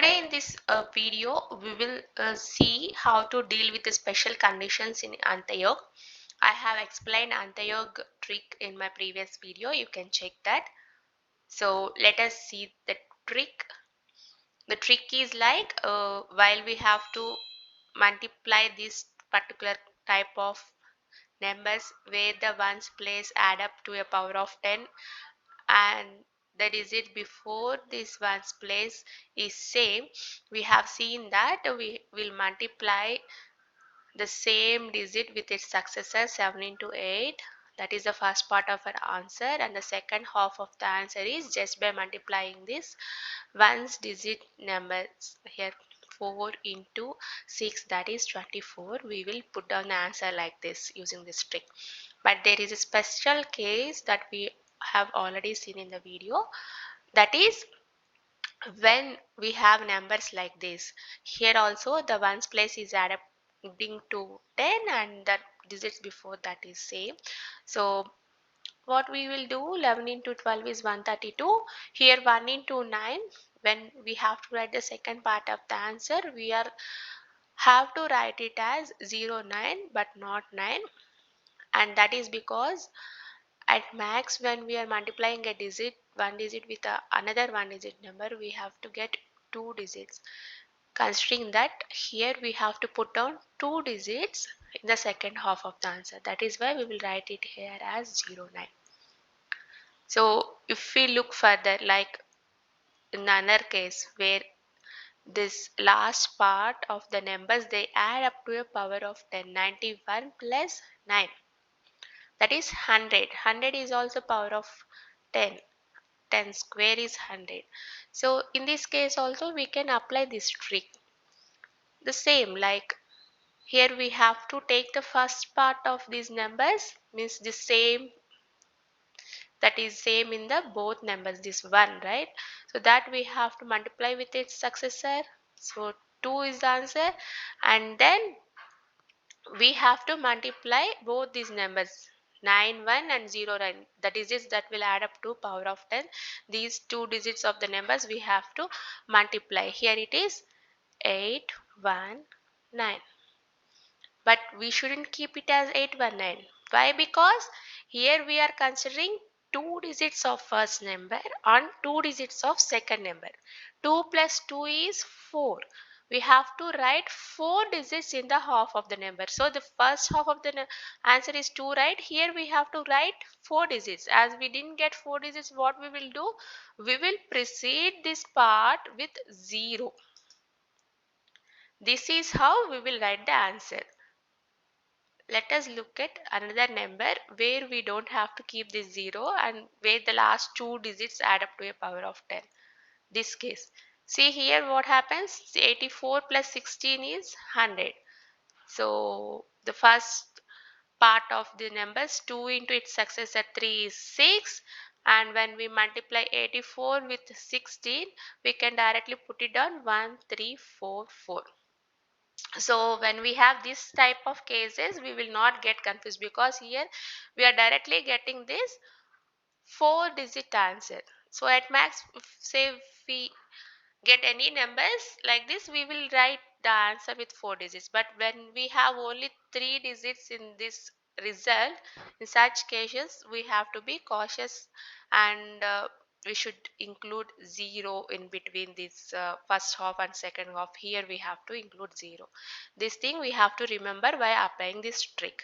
Today in this video, we will see how to deal with the special conditions in Antayog. I have explained Antayog trick in my previous video. You can check that. So let us see the trick. The trick is like while we have to multiply this particular type of numbers where the ones place add up to a power of 10 and the digit before this ones place is same, we have seen that we will multiply the same digit with its successor 7 into 8. That is the first part of our answer, and the second half of the answer is just by multiplying this ones digit numbers here. 4 into 6, that is 24. We will put down the answer like this using this trick. But there is a special case that we have already seen in the video, that is when we have numbers like this. Here also the ones place is adding to 10 and the digits before that is same. So what we will do, 11 into 12 is 132. Here 1 into 9, when we have to write the second part of the answer, we are have to write it as 09 but not 9, and that is because at max when we are multiplying a digit, one digit with another one digit number, we have to get two digits. Considering that here we have to put down two digits in the second half of the answer, that is why we will write it here as 09. So if we look further, like in another case where this last part of the numbers they add up to a power of 10, 91 plus 9, that is 100. 100 is also power of 10. 10 square is 100. So in this case also we can apply this trick. The same, like here we have to take the first part of these numbers, means the same, that is same in the both numbers, this one, right? So that we have to multiply with its successor. So 2 is the answer, and then we have to multiply both these numbers 9 1 and 0 9, the digits that will add up to power of 10. These two digits of the numbers we have to multiply. Here it is 8 1 9, but we shouldn't keep it as 819. Why? Because here we are considering two digits of first number and two digits of second number. 2 plus 2 is 4. We have to write four digits in the half of the number. So the first half of the answer is 2, right? Here we have to write four digits. As we didn't get four digits, what we will do? We will precede this part with 0. This is how we will write the answer. Let us look at another number where we don't have to keep this 0 and where the last two digits add up to a power of 10. This case. See here what happens. 84 plus 16 is 100. So the first part of the numbers 2 into its successor 3 is 6, and when we multiply 84 with 16 we can directly put it down 1344. So when we have this type of cases we will not get confused, because here we are directly getting this four digit answer. So at max, say if we get any numbers like this, we will write the answer with four digits. But when we have only three digits in this result, in such cases we have to be cautious, and we should include 0 in between this first half and second half. Here we have to include 0. This thing we have to remember by applying this trick.